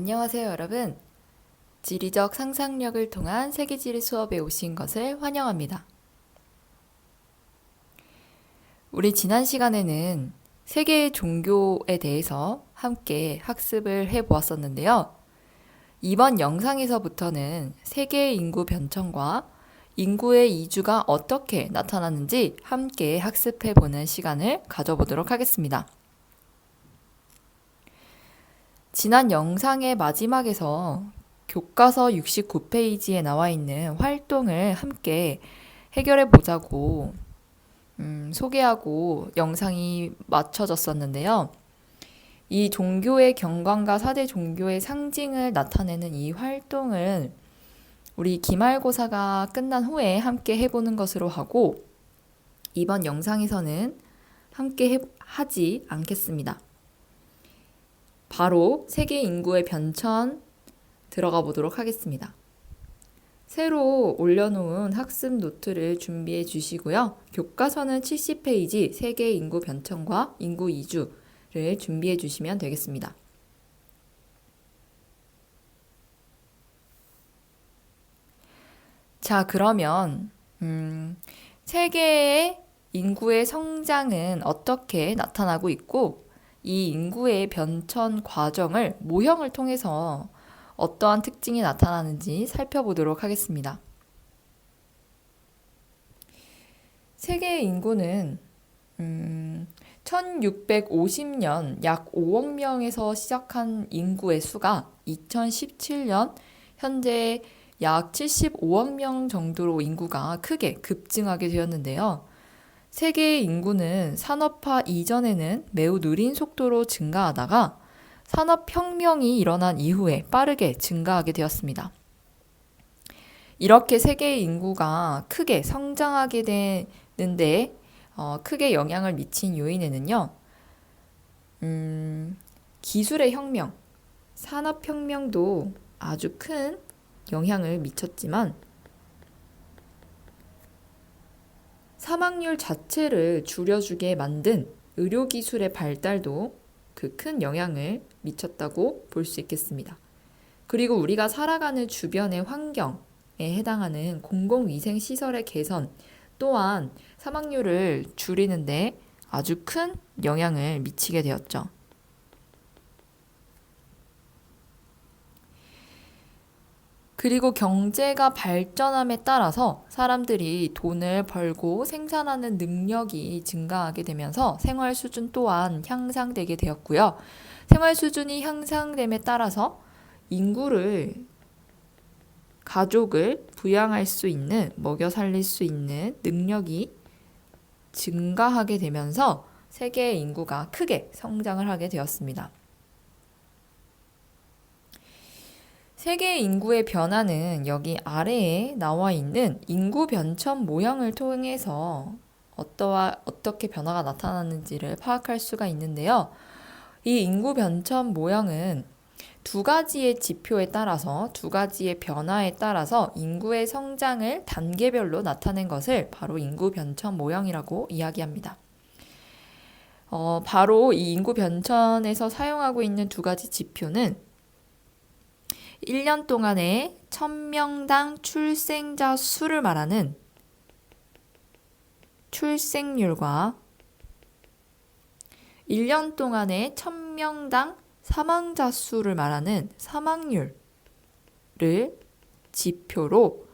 안녕하세요, 여러분. 지리적 상상력을 통한 세계지리 수업에 오신 것을 환영합니다. 우리 지난 시간에는 세계의 종교에 대해서 함께 학습을 해보았었는데요. 이번 영상에서부터는 세계 인구 변천과 인구의 이주가 어떻게 나타나는지 함께 학습해보는 시간을 가져보도록 하겠습니다. 지난 영상의 마지막에서 교과서 69페이지에 나와 있는 활동을 함께 해결해 보자고 소개하고 영상이 맞춰졌었는데요. 이 종교의 경관과 4대 종교의 상징을 나타내는 이 활동을 우리 기말고사가 끝난 후에 함께 해보는 것으로 하고 이번 영상에서는 함께 하지 않겠습니다. 바로 세계 인구의 변천 들어가 보도록 하겠습니다. 새로 올려놓은 학습 노트를 준비해 주시고요. 교과서는 70페이지 세계 인구 변천과 인구 이주를 준비해 주시면 되겠습니다. 자, 그러면 세계의 인구의 성장은 어떻게 나타나고 있고 이 인구의 변천 과정을 모형을 통해서 어떠한 특징이 나타나는지 살펴보도록 하겠습니다. 세계의 인구는 1650년 약 5억 명에서 시작한 인구의 수가 2017년 현재 약 75억 명 정도로 인구가 크게 급증하게 되었는데요. 세계의 인구는 산업화 이전에는 매우 느린 속도로 증가하다가 산업혁명이 일어난 이후에 빠르게 증가하게 되었습니다. 이렇게 세계의 인구가 크게 성장하게 되는데 크게 영향을 미친 요인에는요. 기술의 혁명, 산업혁명도 아주 큰 영향을 미쳤지만 사망률 자체를 줄여주게 만든 의료기술의 발달도 그 큰 영향을 미쳤다고 볼 수 있겠습니다. 그리고 우리가 살아가는 주변의 환경에 해당하는 공공위생시설의 개선 또한 사망률을 줄이는데 아주 큰 영향을 미치게 되었죠. 그리고 경제가 발전함에 따라서 사람들이 돈을 벌고 생산하는 능력이 증가하게 되면서 생활 수준 또한 향상되게 되었고요. 생활 수준이 향상됨에 따라서 가족을 부양할 수 있는, 먹여 살릴 수 있는 능력이 증가하게 되면서 세계의 인구가 크게 성장을 하게 되었습니다. 세계 인구의 변화는 여기 아래에 나와 있는 인구 변천 모형을 통해서 어떻게 변화가 나타나는지를 파악할 수가 있는데요. 이 인구 변천 모형은 두 가지의 지표에 따라서 두 가지의 변화에 따라서 인구의 성장을 단계별로 나타낸 것을 바로 인구 변천 모형이라고 이야기합니다. 바로 이 인구 변천에서 사용하고 있는 두 가지 지표는 1년 동안의 1000명당 출생자 수를 말하는 출생률과 1년 동안의 1000명당 사망자 수를 말하는 사망률을 지표로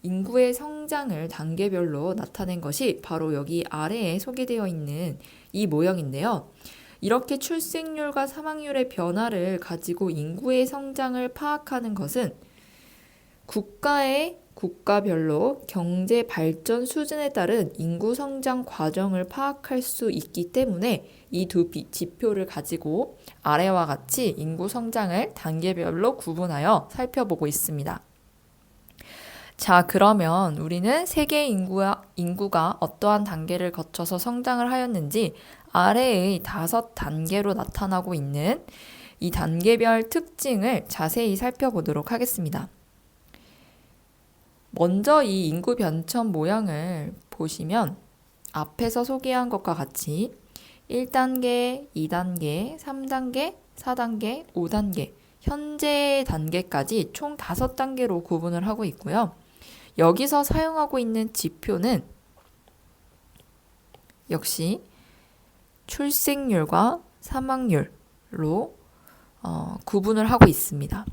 인구의 성장을 단계별로 나타낸 것이 바로 여기 아래에 소개되어 있는 이 모형인데요. 이렇게 출생률과 사망률의 변화를 가지고 인구의 성장을 파악하는 것은 국가별로 경제 발전 수준에 따른 인구 성장 과정을 파악할 수 있기 때문에 이 두 지표를 가지고 아래와 같이 인구 성장을 단계별로 구분하여 살펴보고 있습니다. 자, 그러면 우리는 세계 인구가 어떠한 단계를 거쳐서 성장을 하였는지 아래의 5단계로 나타나고 있는 이 단계별 특징을 자세히 살펴보도록 하겠습니다. 먼저 이 인구 변천 모형을 보시면 앞에서 소개한 것과 같이 1단계, 2단계, 3단계, 4단계, 5단계 현재 단계까지 총 5단계로 구분을 하고 있고요. 여기서 사용하고 있는 지표는 역시 출생률과 사망률로 구분을 하고 있습니다.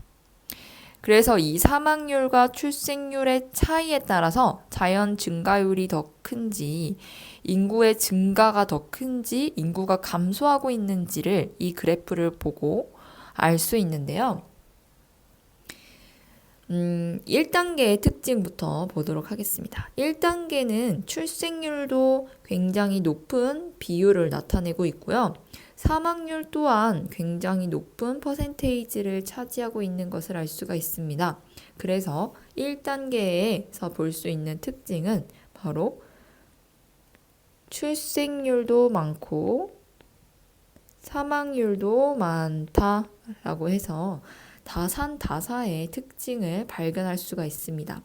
그래서 이 사망률과 출생률의 차이에 따라서 자연 증가율이 더 큰지, 인구의 증가가 더 큰지, 인구가 감소하고 있는지를 이 그래프를 보고 알 수 있는데요. 1단계의 특징부터 보도록 하겠습니다. 1단계는 출생률도 굉장히 높은 비율을 나타내고 있고요. 사망률 또한 굉장히 높은 퍼센테이지를 차지하고 있는 것을 알 수가 있습니다. 그래서 1단계에서 볼 수 있는 특징은 바로 출생률도 많고 사망률도 많다라고 해서 다산다사의 특징을 발견할 수가 있습니다.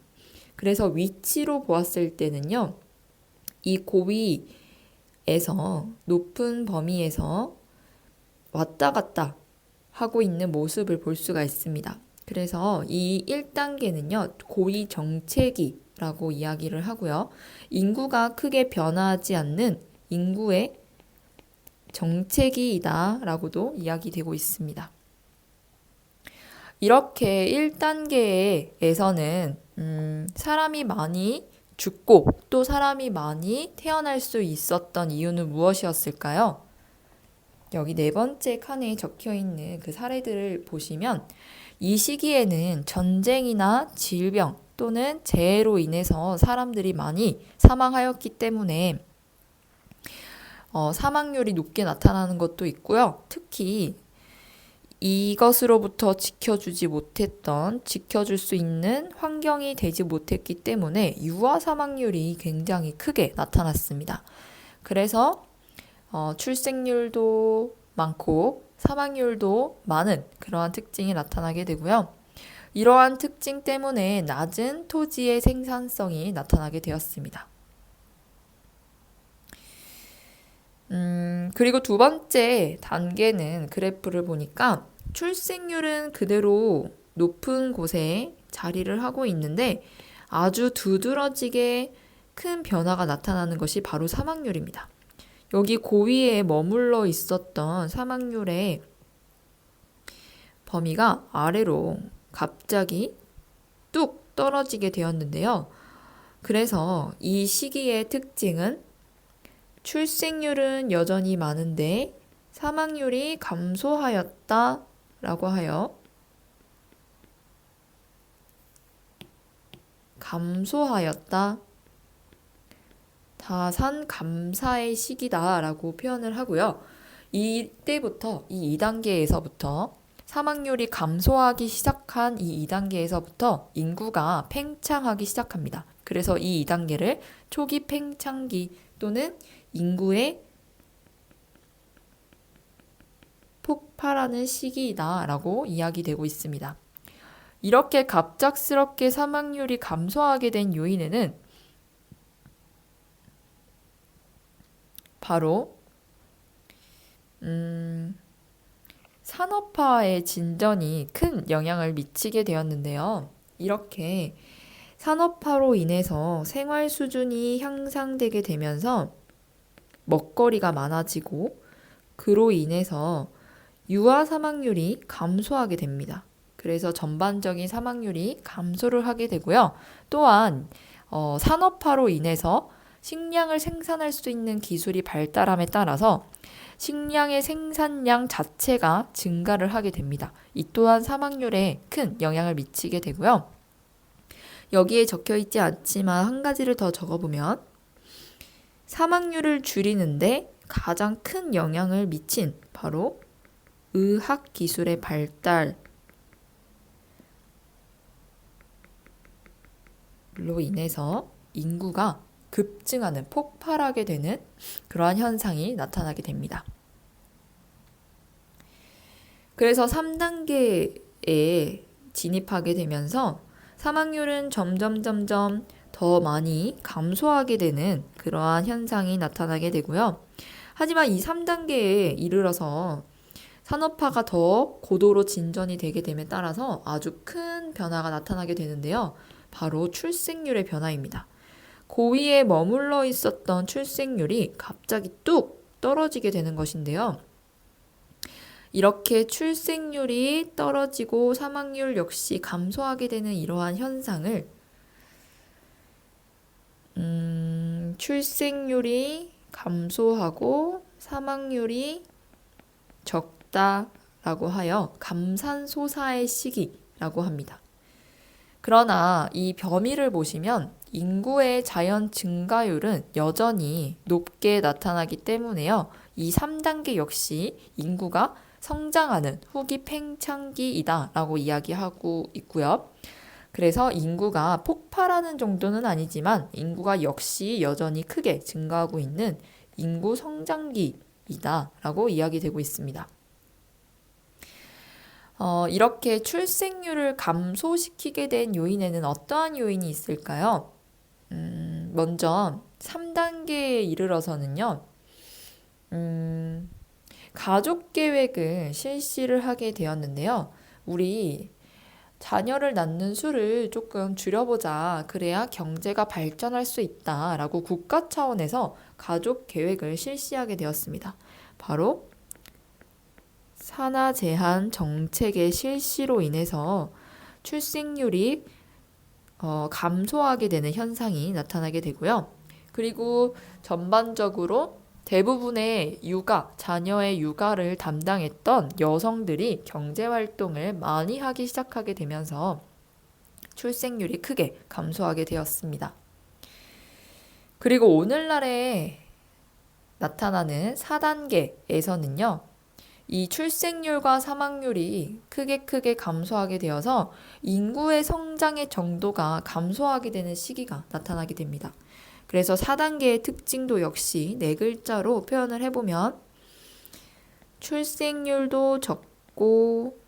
그래서 위치로 보았을 때는요, 이 고위에서 높은 범위에서 왔다 갔다 하고 있는 모습을 볼 수가 있습니다. 그래서 이 1단계는요, 고위 정체기라고 이야기를 하고요. 인구가 크게 변화하지 않는 인구의 정체기이다라고도 이야기되고 있습니다. 이렇게 1단계에서는 사람이 많이 죽고 또 사람이 많이 태어날 수 있었던 이유는 무엇이었을까요? 여기 4번째 칸에 적혀 있는 그 사례들을 보시면 이 시기에는 전쟁이나 질병 또는 재해로 인해서 사람들이 많이 사망하였기 때문에 사망률이 높게 나타나는 것도 있고요. 특히 이것으로부터 지켜줄 수 있는 환경이 되지 못했기 때문에 유아 사망률이 굉장히 크게 나타났습니다. 그래서 출생률도 많고 사망률도 많은 그러한 특징이 나타나게 되고요. 이러한 특징 때문에 낮은 토지의 생산성이 나타나게 되었습니다. 그리고 2번째 단계는 그래프를 보니까 출생률은 그대로 높은 곳에 자리를 하고 있는데 아주 두드러지게 큰 변화가 나타나는 것이 바로 사망률입니다. 여기 고위에 머물러 있었던 사망률의 범위가 아래로 갑자기 뚝 떨어지게 되었는데요. 그래서 이 시기의 특징은 출생률은 여전히 많은데 사망률이 감소하였다 라고 하여 감소하였다, 다산 감사의 시기다 라고 표현을 하고요. 이때부터 이 2단계에서부터 사망률이 감소하기 시작한 이 2단계에서부터 인구가 팽창하기 시작합니다. 그래서 이 2단계를 초기 팽창기 또는 인구의 폭발하는 시기이다라고 이야기되고 있습니다. 이렇게 갑작스럽게 사망률이 감소하게 된 요인에는 바로 산업화의 진전이 큰 영향을 미치게 되었는데요. 이렇게 산업화로 인해서 생활 수준이 향상되게 되면서 먹거리가 많아지고 그로 인해서 유아 사망률이 감소하게 됩니다. 그래서 전반적인 사망률이 감소를 하게 되고요. 또한 산업화로 인해서 식량을 생산할 수 있는 기술이 발달함에 따라서 식량의 생산량 자체가 증가를 하게 됩니다. 이 또한 사망률에 큰 영향을 미치게 되고요. 여기에 적혀 있지 않지만 한 가지를 더 적어보면 사망률을 줄이는데 가장 큰 영향을 미친 바로 의학기술의 발달로 인해서 인구가 급증하는, 폭발하게 되는 그러한 현상이 나타나게 됩니다. 그래서 3단계에 진입하게 되면서 사망률은 점점 더 많이 감소하게 되는 그러한 현상이 나타나게 되고요. 하지만 이 3단계에 이르러서 산업화가 더 고도로 진전이 되게 됨에 따라서 아주 큰 변화가 나타나게 되는데요. 바로 출생률의 변화입니다. 고위에 머물러 있었던 출생률이 갑자기 뚝 떨어지게 되는 것인데요. 이렇게 출생률이 떨어지고 사망률 역시 감소하게 되는 이러한 현상을 출생률이 감소하고 사망률이 적다라고 하여 감산소사의 시기라고 합니다. 그러나 이 범위를 보시면 인구의 자연 증가율은 여전히 높게 나타나기 때문에요. 이 3단계 역시 인구가 성장하는 후기 팽창기이다라고 이야기하고 있고요. 그래서 인구가 폭발하는 정도는 아니지만 인구가 역시 여전히 크게 증가하고 있는 인구 성장기이다라고 이야기되고 있습니다. 이렇게 출생률을 감소시키게 된 요인에는 어떠한 요인이 있을까요? 먼저 3단계에 이르러서는요. 가족 계획을 실시를 하게 되었는데요. 우리 자녀를 낳는 수를 조금 줄여보자. 그래야 경제가 발전할 수 있다라고 국가 차원에서 가족 계획을 실시하게 되었습니다. 바로 산하 제한 정책의 실시로 인해서 출생률이 감소하게 되는 현상이 나타나게 되고요. 그리고 전반적으로 대부분의 자녀의 육아를 담당했던 여성들이 경제활동을 많이 하기 시작하게 되면서 출생률이 크게 감소하게 되었습니다. 그리고 오늘날에 나타나는 4단계에서는요. 이 출생률과 사망률이 크게 감소하게 되어서 인구의 성장의 정도가 감소하게 되는 시기가 나타나게 됩니다. 그래서 4단계의 특징도 역시 4글자로 표현을 해보면 출생률도 적고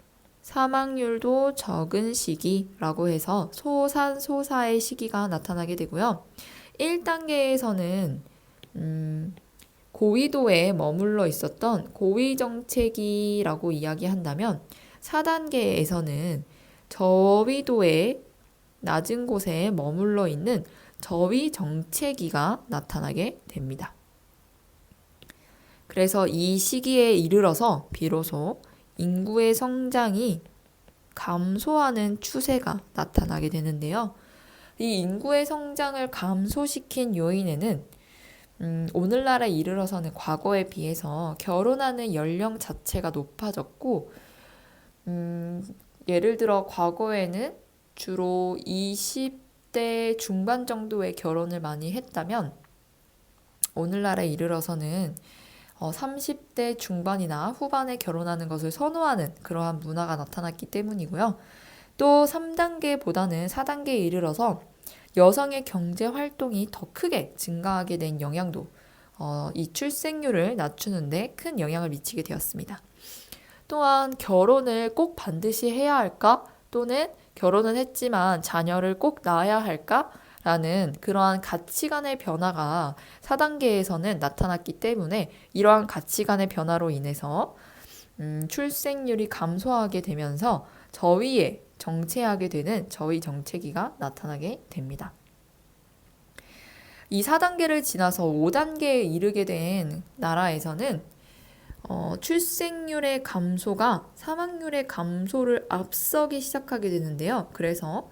사망률도 적은 시기라고 해서 소산소사의 시기가 나타나게 되고요. 1단계에서는 고위도에 머물러 있었던 고위정체기라고 이야기한다면 4단계에서는 저위도의 낮은 곳에 머물러 있는 저위정체기가 나타나게 됩니다. 그래서 이 시기에 이르러서 비로소 인구의 성장이 감소하는 추세가 나타나게 되는데요. 이 인구의 성장을 감소시킨 요인에는 오늘날에 이르러서는 과거에 비해서 결혼하는 연령 자체가 높아졌고 예를 들어 과거에는 주로 20대 중반 정도의 결혼을 많이 했다면 오늘날에 이르러서는 30대 중반이나 후반에 결혼하는 것을 선호하는 그러한 문화가 나타났기 때문이고요. 또 3단계보다는 4단계에 이르러서 여성의 경제 활동이 더 크게 증가하게 된 영향도 이 출생률을 낮추는데 큰 영향을 미치게 되었습니다. 또한 결혼을 꼭 반드시 해야 할까? 또는 결혼은 했지만 자녀를 꼭 낳아야 할까? 라는 그러한 가치관의 변화가 4단계에서는 나타났기 때문에 이러한 가치관의 변화로 인해서 출생률이 감소하게 되면서 저위에 정체하게 되는 저위 정체기가 나타나게 됩니다. 이 4단계를 지나서 5단계에 이르게 된 나라에서는 출생률의 감소가 사망률의 감소를 앞서기 시작하게 되는데요. 그래서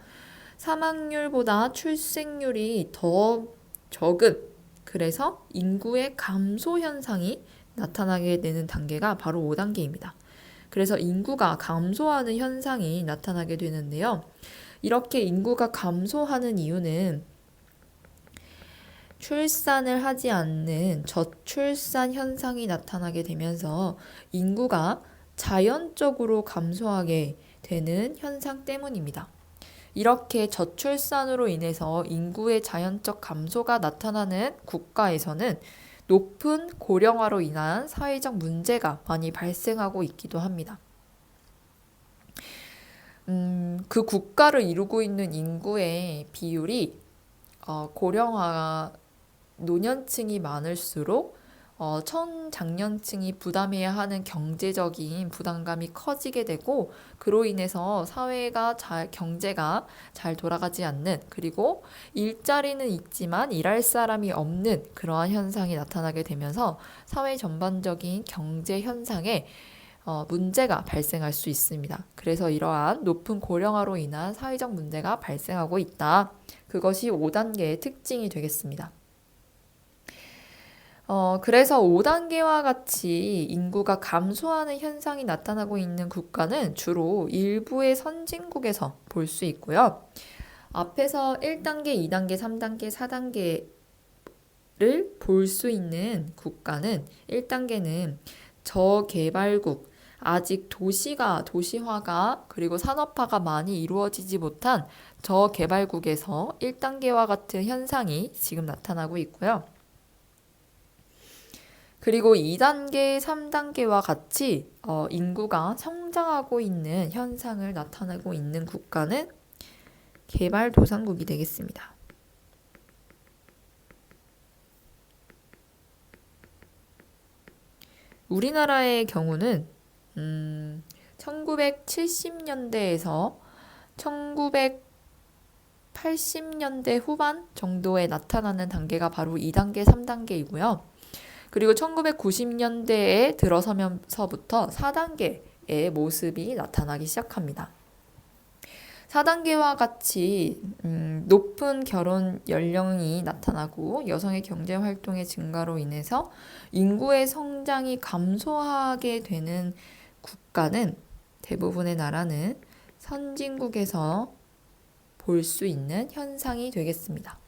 사망률보다 출생률이 더 적은 그래서 인구의 감소 현상이 나타나게 되는 단계가 바로 5단계입니다. 그래서 인구가 감소하는 현상이 나타나게 되는데요. 이렇게 인구가 감소하는 이유는 출산을 하지 않는 저출산 현상이 나타나게 되면서 인구가 자연적으로 감소하게 되는 현상 때문입니다. 이렇게 저출산으로 인해서 인구의 자연적 감소가 나타나는 국가에서는 높은 고령화로 인한 사회적 문제가 많이 발생하고 있기도 합니다. 그 국가를 이루고 있는 인구의 비율이 고령화 노년층이 많을수록 청장년층이 부담해야 하는 경제적인 부담감이 커지게 되고 그로 인해서 경제가 잘 돌아가지 않는 그리고 일자리는 있지만 일할 사람이 없는 그러한 현상이 나타나게 되면서 사회 전반적인 경제 현상에 문제가 발생할 수 있습니다. 그래서 이러한 높은 고령화로 인한 사회적 문제가 발생하고 있다. 그것이 5단계의 특징이 되겠습니다. 그래서 5단계와 같이 인구가 감소하는 현상이 나타나고 있는 국가는 주로 일부의 선진국에서 볼 수 있고요. 앞에서 1단계, 2단계, 3단계, 4단계를 볼 수 있는 국가는 1단계는 저개발국, 아직 도시화가 그리고 산업화가 많이 이루어지지 못한 저개발국에서 1단계와 같은 현상이 지금 나타나고 있고요. 그리고 2단계, 3단계와 같이 인구가 성장하고 있는 현상을 나타내고 있는 국가는 개발도상국이 되겠습니다. 우리나라의 경우는 1970년대에서 1980년대 후반 정도에 나타나는 단계가 바로 2단계, 3단계이고요. 그리고 1990년대에 들어서면서부터 4단계의 모습이 나타나기 시작합니다. 4단계와 같이 높은 결혼 연령이 나타나고 여성의 경제 활동의 증가로 인해서 인구의 성장이 감소하게 되는 국가는 대부분의 나라는 선진국에서 볼 수 있는 현상이 되겠습니다.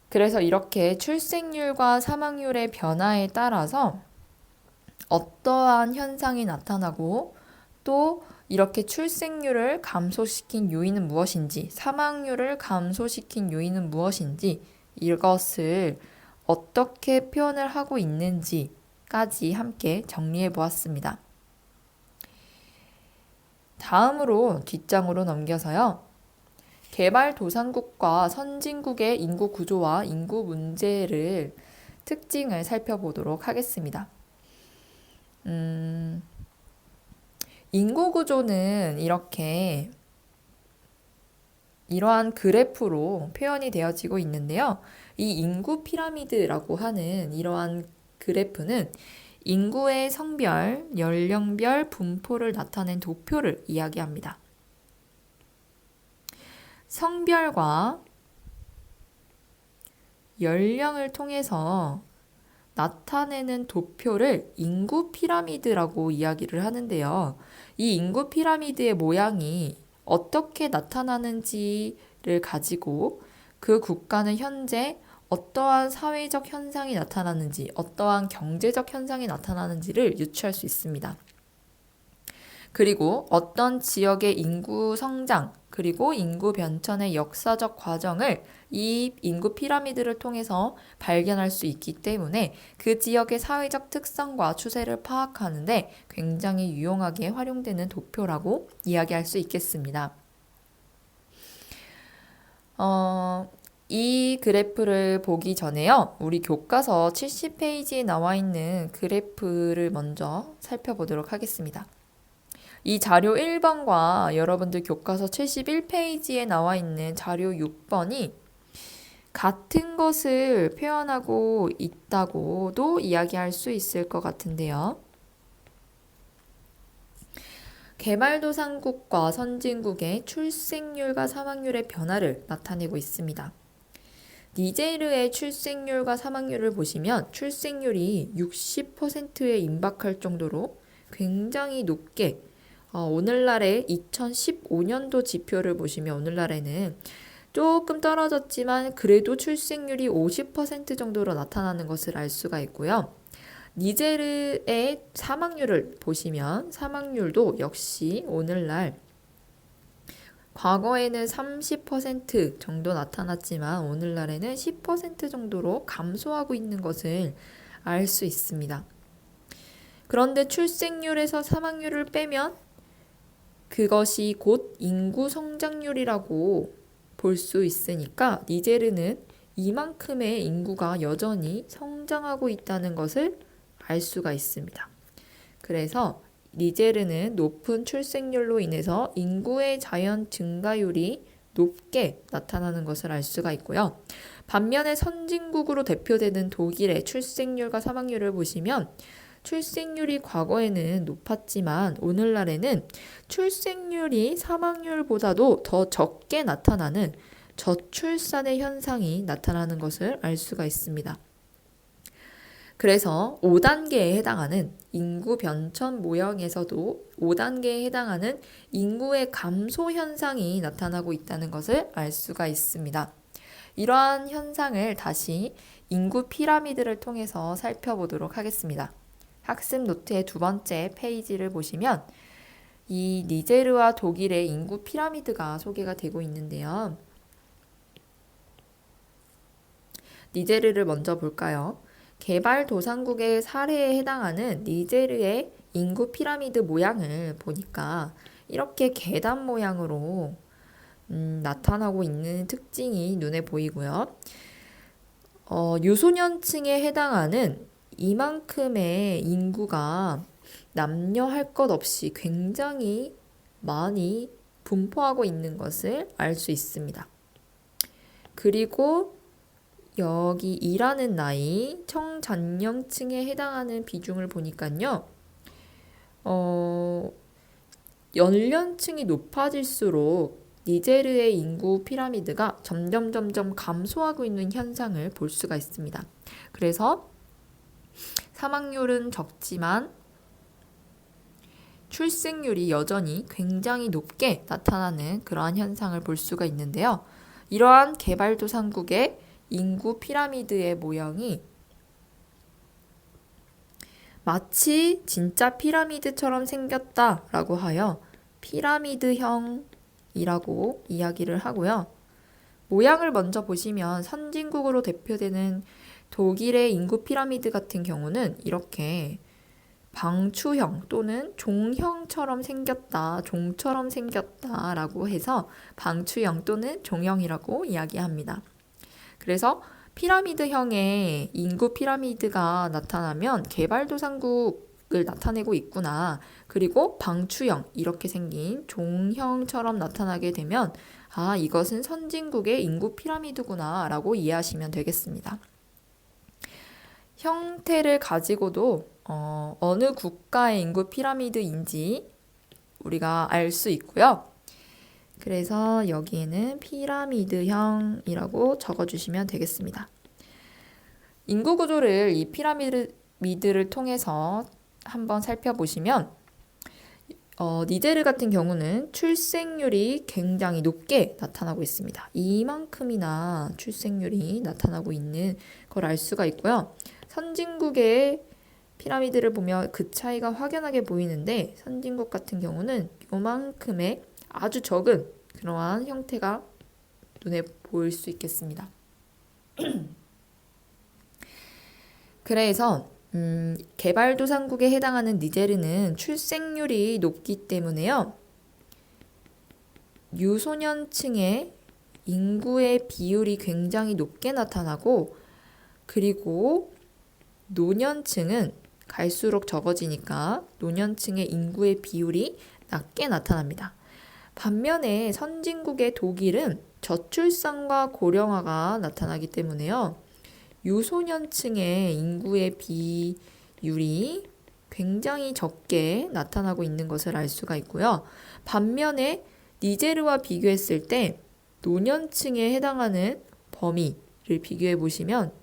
그래서 이렇게 출생률과 사망률의 변화에 따라서 어떠한 현상이 나타나고 또 이렇게 출생률을 감소시킨 요인은 무엇인지, 사망률을 감소시킨 요인은 무엇인지 이것을 어떻게 표현을 하고 있는지까지 함께 정리해 보았습니다. 다음으로 뒷장으로 넘겨서요. 개발도상국과 선진국의 인구 구조와 인구 문제를 특징을 살펴보도록 하겠습니다. 인구 구조는 이러한 그래프로 표현이 되어지고 있는데요. 이 인구 피라미드라고 하는 이러한 그래프는 인구의 성별, 연령별 분포를 나타낸 도표를 이야기합니다. 성별과 연령을 통해서 나타내는 도표를 인구 피라미드라고 이야기를 하는데요. 이 인구 피라미드의 모양이 어떻게 나타나는지를 가지고 그 국가는 현재 어떠한 사회적 현상이 나타나는지, 어떠한 경제적 현상이 나타나는지를 유추할 수 있습니다. 그리고 어떤 지역의 인구 성장, 그리고 인구 변천의 역사적 과정을 이 인구 피라미드를 통해서 발견할 수 있기 때문에 그 지역의 사회적 특성과 추세를 파악하는데 굉장히 유용하게 활용되는 도표라고 이야기할 수 있겠습니다. 이 그래프를 보기 전에요. 우리 교과서 70페이지에 나와 있는 그래프를 먼저 살펴보도록 하겠습니다. 이 자료 1번과 여러분들 교과서 71페이지에 나와 있는 자료 6번이 같은 것을 표현하고 있다고도 이야기할 수 있을 것 같은데요. 개발도상국과 선진국의 출생률과 사망률의 변화를 나타내고 있습니다. 니제르의 출생률과 사망률을 보시면 출생률이 60%에 임박할 정도로 굉장히 높게 오늘날의 2015년도 지표를 보시면 오늘날에는 조금 떨어졌지만 그래도 출생률이 50% 정도로 나타나는 것을 알 수가 있고요. 니제르의 사망률을 보시면 사망률도 역시 오늘날 과거에는 30% 정도 나타났지만 오늘날에는 10% 정도로 감소하고 있는 것을 알 수 있습니다. 그런데 출생률에서 사망률을 빼면 그것이 곧 인구 성장률이라고 볼 수 있으니까 니제르는 이만큼의 인구가 여전히 성장하고 있다는 것을 알 수가 있습니다. 그래서 니제르는 높은 출생률로 인해서 인구의 자연 증가율이 높게 나타나는 것을 알 수가 있고요. 반면에 선진국으로 대표되는 독일의 출생률과 사망률을 보시면 출생률이 과거에는 높았지만 오늘날에는 출생률이 사망률보다도 더 적게 나타나는 저출산의 현상이 나타나는 것을 알 수가 있습니다. 그래서 5단계에 해당하는 인구 변천 모형에서도 5단계에 해당하는 인구의 감소 현상이 나타나고 있다는 것을 알 수가 있습니다. 이러한 현상을 다시 인구 피라미드를 통해서 살펴보도록 하겠습니다. 학습 노트의 2번째 페이지를 보시면 이 니제르와 독일의 인구 피라미드가 소개가 되고 있는데요. 니제르를 먼저 볼까요? 개발도상국의 사례에 해당하는 니제르의 인구 피라미드 모양을 보니까 이렇게 계단 모양으로 나타나고 있는 특징이 눈에 보이고요. 유소년층에 해당하는 이만큼의 인구가 남녀 할 것 없이 굉장히 많이 분포하고 있는 것을 알 수 있습니다. 그리고 여기 일하는 나이, 청장년층에 해당하는 비중을 보니까요. 연령층이 높아질수록 니제르의 인구 피라미드가 점점 감소하고 있는 현상을 볼 수가 있습니다. 그래서 사망률은 적지만 출생률이 여전히 굉장히 높게 나타나는 그러한 현상을 볼 수가 있는데요. 이러한 개발도상국의 인구 피라미드의 모형이 마치 진짜 피라미드처럼 생겼다라고 하여 피라미드형이라고 이야기를 하고요. 모양을 먼저 보시면 선진국으로 대표되는 독일의 인구 피라미드 같은 경우는 이렇게 방추형 또는 종형처럼 생겼다, 종처럼 생겼다라고 해서 방추형 또는 종형이라고 이야기합니다. 그래서 피라미드형의 인구 피라미드가 나타나면 개발도상국을 나타내고 있구나. 그리고 방추형 이렇게 생긴 종형처럼 나타나게 되면 이것은 선진국의 인구 피라미드구나 라고 이해하시면 되겠습니다. 형태를 가지고도 어느 국가의 인구 피라미드인지 우리가 알 수 있고요. 그래서 여기에는 피라미드형이라고 적어주시면 되겠습니다. 인구 구조를 이 피라미드를 통해서 한번 살펴보시면 니제르 같은 경우는 출생률이 굉장히 높게 나타나고 있습니다. 이만큼이나 출생률이 나타나고 있는 걸 알 수가 있고요. 선진국의 피라미드를 보면 그 차이가 확연하게 보이는데 선진국 같은 경우는 요만큼의 아주 적은 그러한 형태가 눈에 보일 수 있겠습니다. 그래서 개발도상국에 해당하는 니제르는 출생률이 높기 때문에요. 유소년층의 인구의 비율이 굉장히 높게 나타나고 그리고 노년층은 갈수록 적어지니까 노년층의 인구의 비율이 낮게 나타납니다. 반면에 선진국의 독일은 저출산과 고령화가 나타나기 때문에요. 유소년층의 인구의 비율이 굉장히 적게 나타나고 있는 것을 알 수가 있고요. 반면에 니제르와 비교했을 때 노년층에 해당하는 범위를 비교해 보시면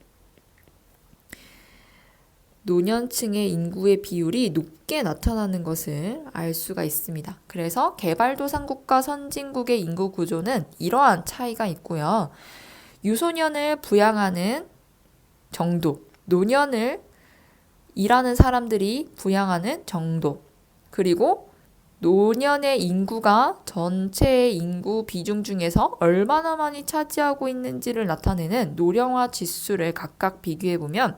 노년층의 인구의 비율이 높게 나타나는 것을 알 수가 있습니다. 그래서 개발도상국과 선진국의 인구 구조는 이러한 차이가 있고요. 유소년을 부양하는 정도, 노년을 일하는 사람들이 부양하는 정도, 그리고 노년의 인구가 전체 인구 비중 중에서 얼마나 많이 차지하고 있는지를 나타내는 노령화 지수를 각각 비교해보면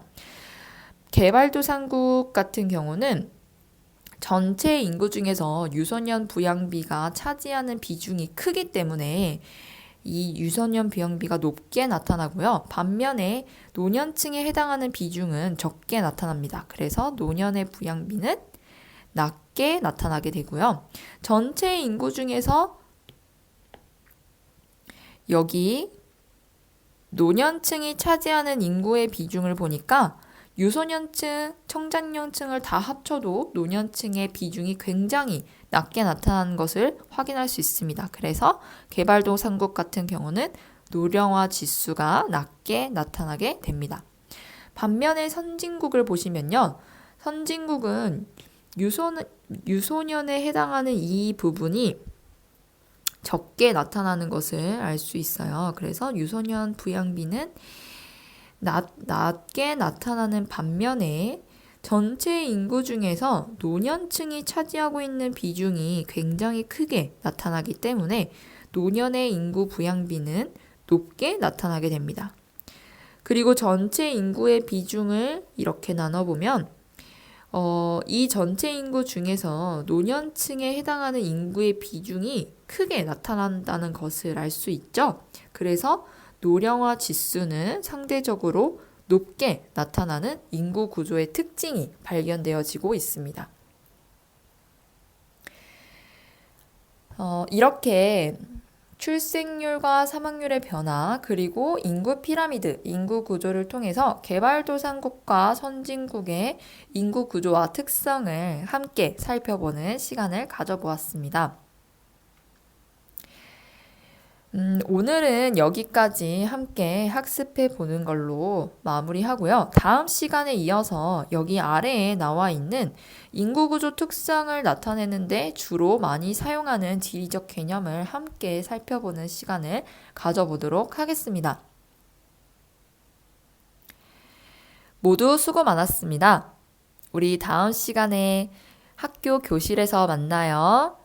개발도상국 같은 경우는 전체 인구 중에서 유소년 부양비가 차지하는 비중이 크기 때문에 이 유소년 부양비가 높게 나타나고요. 반면에 노년층에 해당하는 비중은 적게 나타납니다. 그래서 노년의 부양비는 낮게 나타나게 되고요. 전체 인구 중에서 여기 노년층이 차지하는 인구의 비중을 보니까 유소년층, 청장년층을 다 합쳐도 노년층의 비중이 굉장히 낮게 나타나는 것을 확인할 수 있습니다. 그래서 개발도상국 같은 경우는 노령화 지수가 낮게 나타나게 됩니다. 반면에 선진국을 보시면요. 선진국은 유소년에 해당하는 이 부분이 적게 나타나는 것을 알 수 있어요. 그래서 유소년 부양비는 낮게 나타나는 반면에 전체 인구 중에서 노년층이 차지하고 있는 비중이 굉장히 크게 나타나기 때문에 노년의 인구 부양비는 높게 나타나게 됩니다. 그리고 전체 인구의 비중을 이렇게 나눠보면 이 전체 인구 중에서 노년층에 해당하는 인구의 비중이 크게 나타난다는 것을 알 수 있죠. 그래서 노령화 지수는 상대적으로 높게 나타나는 인구 구조의 특징이 발견되어지고 있습니다. 이렇게 출생률과 사망률의 변화, 그리고 인구 피라미드, 인구 구조를 통해서 개발도상국과 선진국의 인구 구조와 특성을 함께 살펴보는 시간을 가져보았습니다. 오늘은 여기까지 함께 학습해 보는 걸로 마무리하고요. 다음 시간에 이어서 여기 아래에 나와 있는 인구구조 특성을 나타내는데 주로 많이 사용하는 지리적 개념을 함께 살펴보는 시간을 가져보도록 하겠습니다. 모두 수고 많았습니다. 우리 다음 시간에 학교 교실에서 만나요.